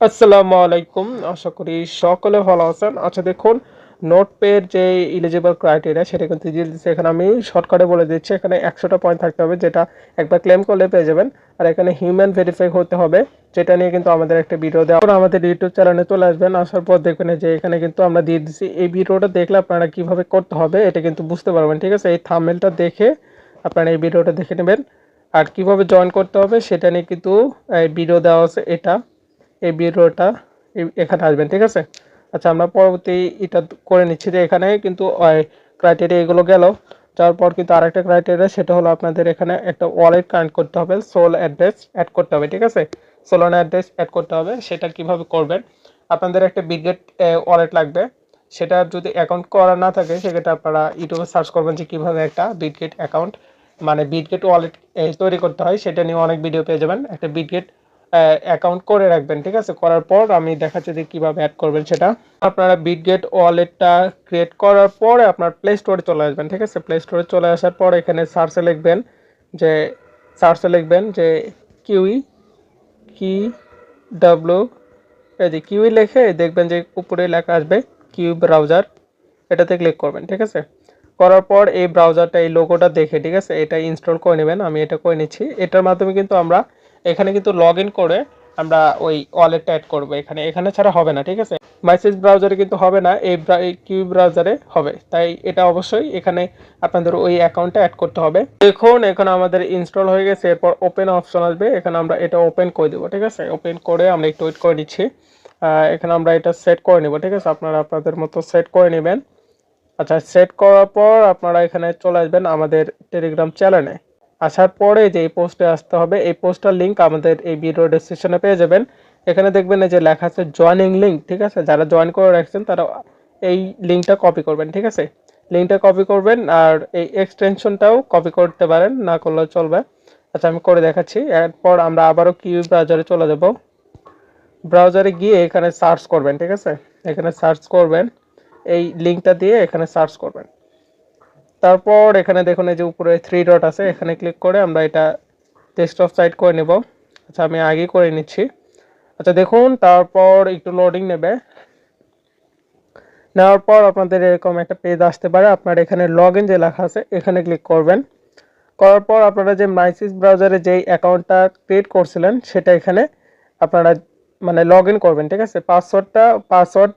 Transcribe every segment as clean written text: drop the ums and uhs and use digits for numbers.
আসসালামু আলাইকুম। আশা করি সকলে ভালো আছেন। আচ্ছা দেখুন, নোটপ্যাড যে এলিজিবল ক্রাইটেরিয়া সেটা কিন্তু দিয়ে দিচ্ছে। এখানে আমি শর্টকাটে বলে দিচ্ছি। এখানে 100টা পয়েন্ট থাকতে হবে, যেটা একবার ক্লেম করলে পেয়ে যাবেন। আর এখানে হিউম্যান ভেরিফাই হতে হবে, যেটা নিয়ে কিন্তু আমাদের একটা ভিডিও দেওয়া। এখন আমাদের ইউটিউব চ্যানেলে চলে আসবেন। আসার পর দেখবেন যে এখানে কিন্তু আমরা দিয়ে দিচ্ছি। এই ভিডিওটা দেখলে আপনারা কিভাবে করতে হবে এটা কিন্তু বুঝতে পারবেন। ঠিক আছে, এই থাম্বনেলটা দেখে আপনারা এই ভিডিওটা দেখে নেবেন। আর কিভাবে জয়েন করতে হবে সেটা নিয়ে কিন্তু ভিডিও দেওয়া আছে। এই ভিডিওটা এখানে আসবেন। ঠিক আছে, আচ্ছা আমরা পরবর্তী এটা করে নিচ্ছি যে এখানে কিন্তু ক্রাইটেরিয়া এগুলো গেল। যার পর কিন্তু আরেকটা ক্রাইটেরিয়া, সেটা হলো আপনাদের এখানে একটা ওয়ালেট কানেক্ট করতে হবে, সোল অ্যাড্রেস অ্যাড করতে হবে। ঠিক আছে, সোল অ্যাড্রেস অ্যাড করতে হবে। সেটা কিভাবে করবেন, আপনাদের একটা বিটগেট ওয়ালেট লাগবে। সেটা যদি অ্যাকাউন্ট করা না থাকে সেক্ষেত্রে আপনারা ইউটিউবে সার্চ করবেন যে কীভাবে একটা বিটগেট অ্যাকাউন্ট মানে বিটগেট ওয়ালেট তৈরি করতে হয়। সেটা নিয়ে অনেক ভিডিও পেয়ে যাবেন। একটা বিটগেট অ্যাকাউন্ট করে রাখবেন। ঠিক আছে, করার পর আমি দেখাচ্ছি যে কীভাবে অ্যাড করবেন সেটা। আপনারা বিটগেট ওয়ালেটটা ক্রিয়েট করার পরে আপনার প্লে স্টোরে চলে আসবেন। ঠিক আছে, প্লে স্টোরে চলে আসার পর এখানে যে সার্চে লিখবেন যে কিউই কি ডাব্লিউ এই যে কিউই লিখে দেখবেন যে উপরে লেখা আসবে কিউ ব্রাউজার, এটাতে ক্লিক করবেন। ঠিক আছে, করার পর এই ব্রাউজারটা এই লোগোটা দেখে ঠিক আছে এটা ইনস্টল করে নেবেন। আমি এটা করে নিচ্ছি। এটার মাধ্যমে কিন্তু আমরা এখানে কিন্তু লগ ইন করে আমরা ওই ওয়ালেটটা অ্যাড করবো। এখানে ছাড়া হবে না। ঠিক আছে, মাইসেজ ব্রাউজারে কিন্তু হবে না, এই কিউ ব্রাউজারে হবে। তাই এটা অবশ্যই এখানে আপনাদের ওই অ্যাকাউন্টটা অ্যাড করতে হবে। দেখুন এখানে আমাদের ইনস্টল হয়ে গেছে। এরপর ওপেন অপশন আসবে, এখানে আমরা এটা ওপেন করে দেবো। ঠিক আছে, ওপেন করে আমরা একটু ওয়েট করে নিচ্ছি। এখানে আমরা এটা সেট করে নেব। ঠিক আছে, আপনারা আপনাদের মতো সেট করে নেবেন। আচ্ছা, সেট করার পর আপনারা এখানে চলে আসবেন আমাদের টেলিগ্রাম চ্যানেলে। আসার পরে যে এই পোস্টে আসতে হবে, এই পোস্টার লিঙ্ক আমাদের এই ভিডিও ডেসক্রিপশনে পেয়ে যাবেন। এখানে দেখবেন যে লেখা আছে জয়েনিং লিঙ্ক। ঠিক আছে, যারা জয়েন করে রাখছেন তারা এই লিঙ্কটা কপি করবেন। ঠিক আছে, লিঙ্কটা কপি করবেন আর এই এক্সটেনশনটাও কপি করতে পারেন, না করলেও চলবে। আচ্ছা আমি করে দেখাচ্ছি। এরপর আমরা আবারও কিউ ব্রাউজারে চলে যাব। ব্রাউজারে গিয়ে এখানে সার্চ করবেন। ঠিক আছে, এখানে সার্চ করবেন, এই লিঙ্কটা দিয়ে এখানে সার্চ করবেন। তারপর এখানে দেখুন এই যে উপরে থ্রি ডট আছে, এখানে ক্লিক করে আমরা এটা ডেস্কটপ সাইট করে নেব। আচ্ছা আমি আগে করে নিচ্ছি। আচ্ছা দেখুন, তারপর একটু লোডিং নেবে। নেওয়ার পর আপনাদের এরকম একটা পেজ আসতে পারে। আপনার এখানে লগ ইন যে লেখা আছে এখানে ক্লিক করবেন। করার পর আপনারা যে মাইসিস ব্রাউজারে যেই অ্যাকাউন্টটা ক্রিয়েট করছিলেন সেটা এখানে আপনারা মানে লগ ইন করবেন। ঠিক আছে, পাসওয়ার্ড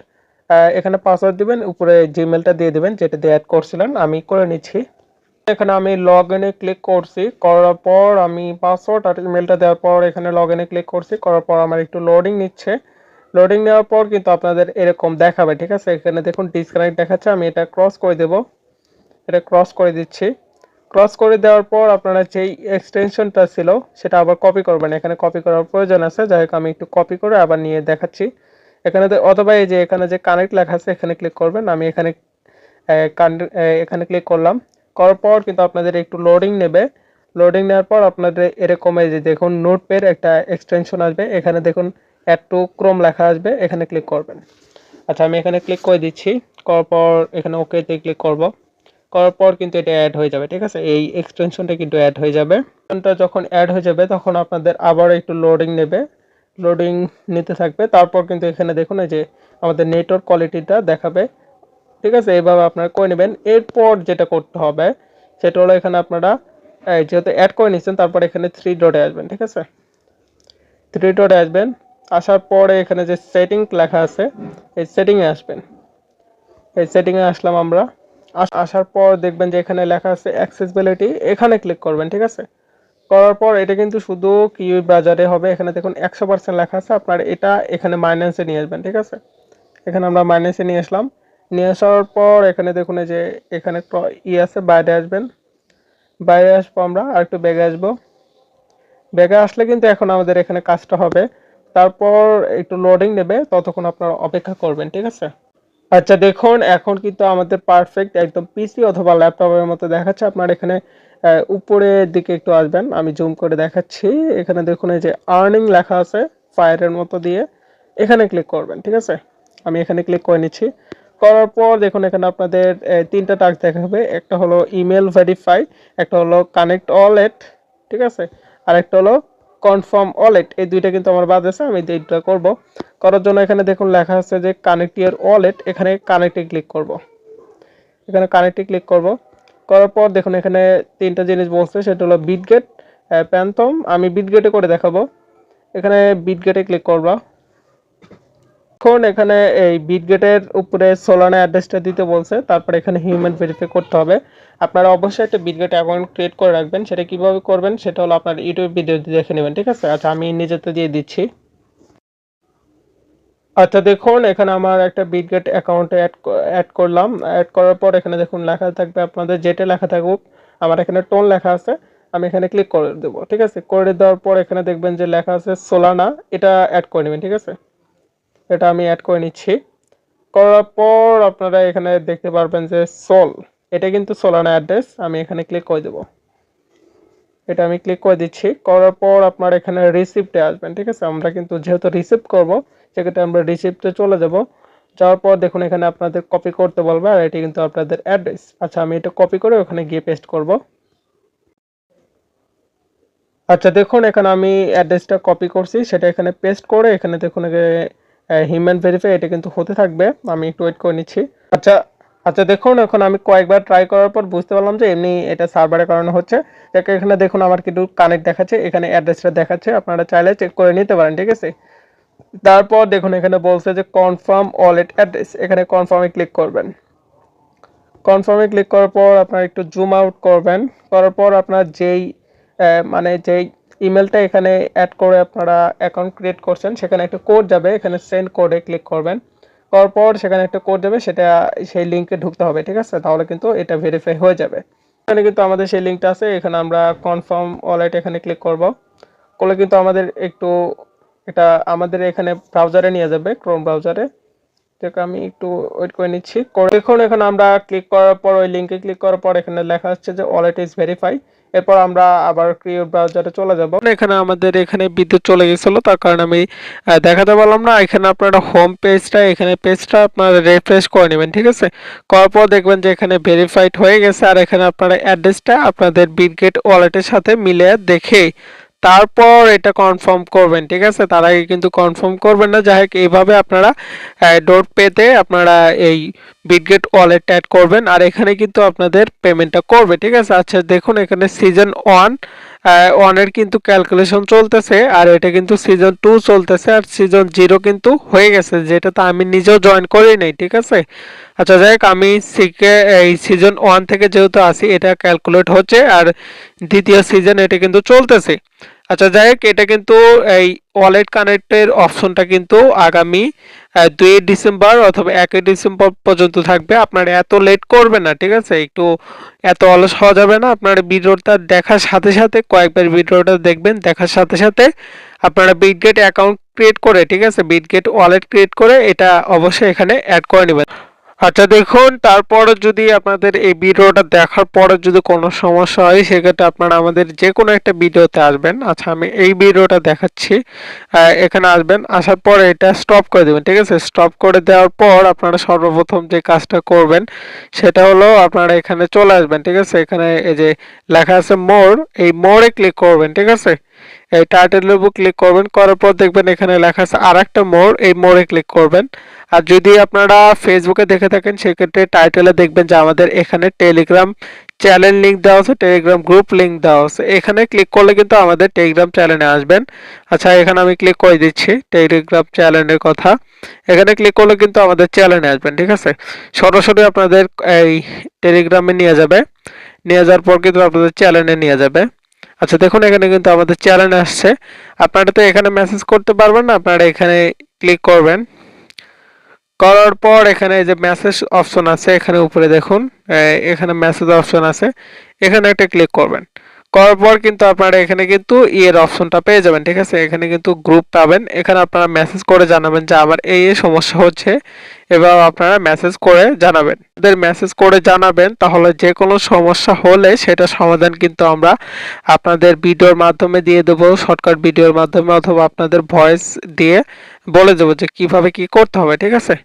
এখানে পাসওয়ার্ড দিবেন, উপরে জিমেলটা দিয়ে দিবেন যেটা দিয়ে অ্যাড করছিলেন। আমি করে নিচ্ছি। এখানে আমি লগ ইনে ক্লিক করছি, করার পর আমি পাসওয়ার্ড আর ইমেলটা দেওয়ার পর এখানে লগ ইনে ক্লিক করছি। করার পর আমার একটু লোডিং নিচ্ছে। লোডিং নেওয়ার পর কিন্তু আপনাদের এরকম দেখাবে। ঠিক আছে, এখানে দেখুন ডিসকানেক্ট দেখাচ্ছে। আমি এটা ক্রস করে দেব, এটা ক্রস করে দিচ্ছি। ক্রস করে দেওয়ার পর আপনারা যেই এক্সটেনশনটা ছিল সেটা আবার কপি করবেন। এখানে কপি করার প্রয়োজন আছে, যাই হোক আমি একটু কপি করে আবার নিয়ে দেখাচ্ছি। অথবা এই যে এখানে যে কানেক্ট লেখা আছে এখানে ক্লিক করবেন। আমি এখানে ক্লিক করলাম। করার পর কিন্তু আপনাদের একটু লোডিং নেবে। লোডিং নেওয়ার পর আপনাদের এরকম এই যে দেখুন নোটপ্যাড একটা এক্সটেনশন আসবে, এখানে দেখুন অ্যাড টু ক্রোম লেখা আসবে, এখানে ক্লিক করবেন। আচ্ছা আমি এখানে ক্লিক করে দিচ্ছি। করার পর এখানে ওকেতে ক্লিক করব। করার পর কিন্তু এটা অ্যাড হয়ে যাবে। ঠিক আছে, এই এক্সটেনশনটা কিন্তু অ্যাড হয়ে যাবে। যখন অ্যাড হয়ে যাবে তখন আপনাদের আবার একটু লোডিং নেবে, লোডিং নিতে থাকবে। তারপর কিন্তু এখানে দেখুন এই যে আমাদের নেটওয়ার্ক কোয়ালিটিটা দেখাবে। ঠিক আছে, এইভাবে আপনারা করে নেবেন। এরপর যেটা করতে হবে সেটা হলো এখানে আপনারা যেহেতু অ্যাড করে নিচ্ছেন তারপর এখানে থ্রি ডটে আসবেন। ঠিক আছে, থ্রি ডটে আসবেন। আসার পরে এখানে যে সেটিং লেখা আছে এই সেটিংয়ে আসবেন। এই সেটিংয়ে আসলাম আমরা। আসার পর দেখবেন যে এখানে লেখা আছে অ্যাক্সেসিবিলিটি, এখানে ক্লিক করবেন। ঠিক আছে, করার পর এটা কিন্তু শুধু কিউ ব্রাউজারে হবে। এখানে দেখুন 100% লেখা আছে, আপনার এটা এখানে মাইনাসে নিয়ে আসবেন। ঠিক আছে, এখানে আমরা মাইনাসে নিয়ে আসলাম। নিয়ে আসার পর এখানে দেখুন এই যে এখানে আছে, বাইরে আসবেন। বাইরে আসবো আমরা, আর একটু বেগে আসবো। বেগে আসলে কিন্তু এখন আমাদের এখানে কাজটা হবে। তারপর একটু লোডিং নেবে, ততক্ষণ আপনারা অপেক্ষা করবেন। ঠিক আছে, আচ্ছা দেখুন এখন কিন্তু আমাদের পারফেক্ট একদম পিসি অথবা ল্যাপটপের মতো দেখাচ্ছে। আপনার এখানে উপরের দিকে একটু আসবেন, আমি জুম করে দেখাচ্ছি। এখানে দেখুন এই যে আর্নিং লেখা আছে ফায়ারের মতো দিয়ে, এখানে ক্লিক করবেন। ঠিক আছে, আমি এখানে ক্লিক করে নিচ্ছি। করার পর দেখুন এখানে আপনাদের তিনটা টাস্ক দেখাবে। একটা হলো ইমেল ভেরিফাই, একটা হলো কানেক্ট ওয়ালেট, ঠিক আছে, আর একটা হলো কনফার্ম ওয়ালেট, এই দুইটা কিন্তু আমার বাদ আছে। আমি এইটা করব। করার জন্য এখানে দেখুন লেখা আছে যে কানেক্ট ইওর ওয়ালেট, এখানে কানেক্টে ক্লিক করব। এখানে কানেক্টে ক্লিক করব। করার পর দেখুন এখানে তিনটা জিনিস বলছে, সেটা হলো বিটগেট, প্যান্থম। আমি বিটগেটে করে দেখাবো। এখানে বিটগেটে ক্লিক করব। এখন এখানে এই বিটগেটের উপরে সোলানা অ্যাড্রেসটা দিতে বলছে, তারপর এখানে হিউম্যান ভেরিফাই করতে হবে। আপনারা অবশ্যই একটা বিটগেট অ্যাকাউন্ট ক্রিয়েট করে রাখবেন। সেটা কিভাবে করবেন সেটা হলো আপনার ইউটিউব ভিডিও দেখে নেবেন, ঠিক আছে? আচ্ছা, আমি নিজেতে দিয়ে দিচ্ছি। আচ্ছা দেখুন এখানে আমার একটা বিটগেট অ্যাকাউন্টে অ্যাড করলাম। অ্যাড করার পর এখানে দেখুন লেখা থাকবে আপনাদের যেটা লেখা থাকুক, আমার এখানে টোন লেখা আছে। আমি এখানে ক্লিক করে দেবো, ঠিক আছে? করে দেওয়ার পর এখানে দেখবেন যে লেখা আছে সোলানা, এটা অ্যাড করে নেবেন, ঠিক আছে? এটা আমি অ্যাড করে নিচ্ছি। করার পর আপনারা এখানে দেখতে পারবেন যে এটা কিন্তু সোলানা অ্যাড্রেস। আমি এখানে ক্লিক করে দেবো। এটা আমি ক্লিক করে দিচ্ছি। করার পর আপনার এখানে রিসিপ্টে আসবেন, ঠিক আছে? আমরা কিন্তু যেহেতু রিসিপ্ট করব, সেক্ষেত্রে আমরা রিসিপ্টে চলে যাব। যাওয়ার পর দেখুন এখানে আপনাদের কপি করতে বলবে, আর এটি কিন্তু আপনাদের অ্যাড্রেস। আচ্ছা, আমি এটা কপি করে ওখানে গিয়ে পেস্ট করব। আচ্ছা দেখুন এখানে আমি অ্যাড্রেসটা কপি করছি, সেটা এখানে পেস্ট করে এখানে দেখুন হিউম্যান ভেরিফাই এটা কিন্তু হতে থাকবে। আমি একটু ওয়েট করে নিচ্ছি। আচ্ছা আচ্ছা দেখুন এখন আমি কয়েকবার ট্রাই করার পর বুঝতে পারলাম যে এমনি এটা সার্ভারের কারণে হচ্ছে। যাকে এখানে দেখুন আমার কিন্তু কানেক্ট দেখাচ্ছে, এখানে অ্যাড্রেসটা দেখাচ্ছে, আপনারা চাইলে চেক করে নিতে পারেন, ঠিক আছে? তারপর দেখুন এখানে বলছে যে কনফার্ম ওয়ালেট অ্যাড্রেস, এখানে কনফার্মে ক্লিক করবেন। কনফার্মে ক্লিক করার পর আপনারা একটু জুম আউট করবেন। করার পর আপনার যেই ইমেলটা এখানে অ্যাড করে আপনারা অ্যাকাউন্ট ক্রিয়েট করছেন, সেখানে একটা কোড যাবে, এখানে সেন্ড কোডে ক্লিক করবেন। করার পর সেখানে একটা কোড যাবে, সেটা সেই লিঙ্কে ঢুকতে হবে, ঠিক আছে? তাহলে কিন্তু এটা ভেরিফাই হয়ে যাবে। এখানে কিন্তু আমাদের সেই লিঙ্কটা আছে, এখানে আমরা কনফার্ম ওয়ালেট এখানে ক্লিক করব। করলে কিন্তু এটা আমাদের এখানে ব্রাউজারে নিয়ে যাবে, ক্রোম ব্রাউজারে। থেকে আমি একটু ওয়েট করে নিচ্ছি। দেখুন এখন আমরা ক্লিক করার পর ওই লিঙ্কে ক্লিক করার পর এখানে লেখা আসছে যে ওয়ালেট ইজ ভেরিফাই। এরপর আমরা আবার ক্রিয়েট ব্রাউজারে চলে যাব। এখানে আমাদের এখানে বিদ্যুৎ চলে গেছিল, তার কারণে আমি দেখাতে পারলাম না। এখানে আপনারা হোম পেজটা আপনারা রিফ্রেশ করে নেবেন, ঠিক আছে? করার পর দেখবেন যে এখানে ভেরিফাইড হয়ে গেছে, আর এখানে আপনারা অ্যাড্রেসটা আপনাদের বিটগেট ওয়ালেটের সাথে মিলিয়ে দেখে তারপর এটা কনফার্ম করবেন, ঠিক আছে? তার আগে কিন্তু কনফার্ম করবেন না। যাই হোক, এইভাবে আপনারা ডোর পেতে আপনারা এই বিটগেট ওয়ালেট অ্যাড করবেন, আর এখানে কিন্তু আপনাদের পেমেন্টটা করবে, ঠিক আছে? আচ্ছা দেখুন এখানে সিজন ওয়ানের কিন্তু ক্যালকুলেশন চলতেছে, আর এটা কিন্তু সিজন 2 চলতেছে, আর সিজন 0 কিন্তু হয়ে গেছে, যেটা তো আমি নিজেও জয়েন করি নাই, ঠিক আছে? আচ্ছা যাই হোক, আমি এই সিজন 1 থেকে যেহেতু আসি, এটা ক্যালকুলেট হচ্ছে, আর দ্বিতীয় সিজন এটা কিন্তু চলতেছে। আচ্ছা যাই হোক, এটা কিন্তু এই ওয়ালেট কানেক্টের অপশনটা কিন্তু আগামী 2 ডিসেম্বর অথবা 1 ডিসেম্বর পর্যন্ত থাকবে। আপনারা এত লেট করবেন না, ঠিক আছে? একটু এত অলস হওয়া যাবে না। আপনারা ভিডিওটা দেখার সাথে সাথে কয়েকবার ভিডিওটা দেখবেন, দেখার সাথে সাথে আপনারা বিটগেট অ্যাকাউন্ট ক্রিয়েট করে, ঠিক আছে? বিটগেট ওয়ালেট ক্রিয়েট করে এটা অবশ্যই এখানে অ্যাড করে নেবেন। আচ্ছা দেখুন, তারপরে যদি আপনাদের এই ভিডিওটা দেখার পরে যদি কোনো সমস্যা হয়, সেক্ষেত্রে আপনারা আমাদের যে কোনো একটা ভিডিওতে আসবেন। আচ্ছা আমি এই ভিডিওটা দেখাচ্ছি। এখানে আসবেন, আসার পরে এটা স্টপ করে দেবেন, ঠিক আছে? স্টপ করে দেওয়ার পর আপনারা সর্বপ্রথম যে কাজটা করবেন সেটা হলো আপনারা এখানে চলে আসবেন, ঠিক আছে? এখানে এই যে লেখা আছে মোর, এই মোরে ক্লিক করবেন, ঠিক আছে? এই টাইটেলের উপর ক্লিক করবেন। করার পর দেখবেন এখানে লেখা আছে আরেকটা মোর, এই মোরে ক্লিক করবেন। আর যদি আপনারা ফেসবুকে দেখে থাকেন, সেক্ষেত্রে টাইটেলে দেখবেন যে আমাদের এখানে টেলিগ্রাম চ্যানেল লিঙ্ক দেওয়া আছে, টেলিগ্রাম গ্রুপ লিঙ্ক দেওয়া আছে। এখানে ক্লিক করলে কিন্তু আমাদের টেলিগ্রাম চ্যানেলে আসবেন। আচ্ছা এখানে আমি ক্লিক করে দিচ্ছি টেলিগ্রাম চ্যানেলের কথা। এখানে ক্লিক করলে কিন্তু আমাদের চ্যানেলে আসবেন, ঠিক আছে? সরাসরি আপনাদের এই টেলিগ্রামে নিয়ে যাবে। নিয়ে যাওয়ার পর কিন্তু আপনাদের চ্যানেলে নিয়ে যাবে। আচ্ছা দেখুন এখানে কিন্তু আমাদের চ্যানেল আসছে। আপনারা তো এখানে মেসেজ করতে পারবেন না, আপনারা এখানে ক্লিক করবেন। করার পর এখানে যে মেসেজ অপশন আছে, এখানে উপরে দেখুন এখানে মেসেজ অপশন আছে, এখানে একটা ক্লিক করবেন। করার পর কিন্তু আপনারা এখানে কিন্তু এর অপশনটা পেয়ে যাবেন, ঠিক আছে? এখানে কিন্তু গ্রুপ পাবেন। এখানে আপনারা মেসেজ করে জানাবেন যে আমার এই সমস্যা হচ্ছে, এবার আপনারা মেসেজ করে জানাবেন। মেসেজ করে জানাবেন, তাহলে যে কোনো সমস্যা হলে সেটা সমাধান কিন্তু আমরা আপনাদের ভিডিওর মাধ্যমে দিয়ে দেবো, শর্টকাট ভিডিওর মাধ্যমে, অথবা আপনাদের ভয়েস দিয়ে বলে দেবো যে কিভাবে কি করতে হবে, ঠিক আছে?